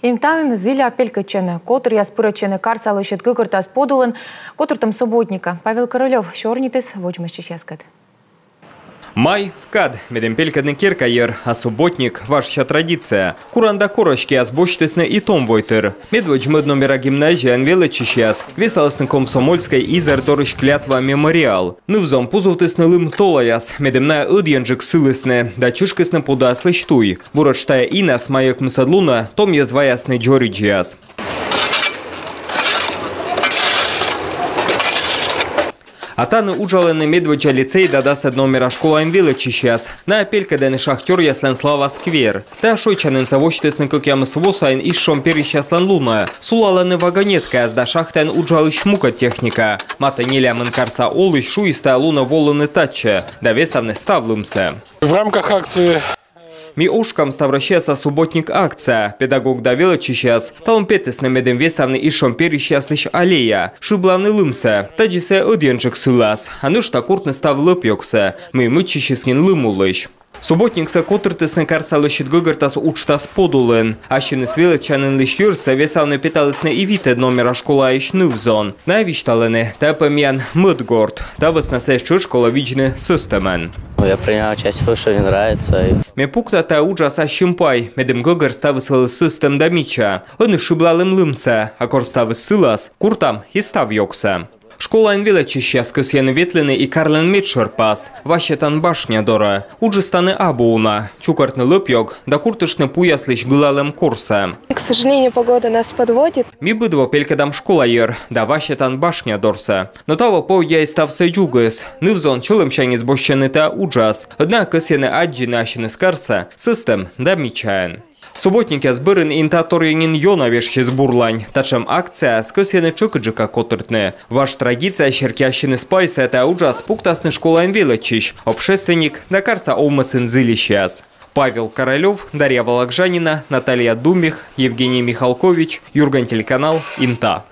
Интайн зиля пелькачены, котр яспырачены карсалы щет гыгыртас подулын, котр там субботника. Павел Королев, шорнитыс, вочмащи щаскат. Май – кад, медем пелькадный киркайер, а субботник – ваша традиция. Куранда корочки азбочтесны и том войтер. Медведь номера гимназии анвелычищас, веселостный комсомольской изер дорыш клятва мемориал. Нывзом пузовтесны лым толаяс, медем на удьянжик сылысны, да чушкесны подаслы штуй. Вурочтая инас маяк мысадлуна, том язваясны джориджиас. А таны уджалены медведжа лицей дадасад номера школа анвелычищас. На пелькадены шахтер яслен слава сквер. Та шойчанын завочтесны кокям свосайн иш шомперищаслен луна. Сулаланы вагонетка, да шахтен уджалыш мука техника. Мата нелямын карса олыш шуиста луна волыны татче. Да весавны ставлымсы. В рамках акции Ми ушкам ставращаса субботник акция. Педагог давелычищас. Талмпетесны медем весавны ишом перищаслыш аллея. Шиблавны лымсы. Таджисе оденжик сылас. Анышта куртны став лыпьоксы. Мы мычищескин лымулыш. Субботникса котыртысны карсалышит гыгыртас учтас подулын. Ащины свелычанын лиш юрса весавны питалысны и вите номера школа иш нывзон. Навишталыны тапамян мыдгорд. Тавысна сэшчу школа виджны сустамен. Я принял участие, потому что мне нравится. Ме пукта та уджаса щимпай. Медем гыгыр ставысылы сустам дамича. Он и шиблалым лымса. А кор ставысылас. Куртам и став йокса. Школа анвелычищас кысьяны ветлены и карлен медшерпас. Ващетан башня дора. Уджистаны абуна. Чукартны лыпьёк. Да куртышны пуяслыш гылалым курса. К сожалению, погода нас подводит. Ми быдво пелькадам школа ер. Да ващетан башня дорса. Но того повья и стався джугыс. Нывзон чулым щанец бощаны та уджас. Однако кысьяны аджи нащины скарса. Систем да мичаен. Субботники збырын интаторьянин йонавешчи сбурлань. Тачем акция скосьяны чукаджика котыртны. Ваш традиция щеркящины спайса это уджас пуктасны школа анвелычищ. Общественник да карса омысын зылищас. Павел Королев, Дарья Вологжанина, Наталья Думих, Евгений Михалкович, Юрган телеканал Инта.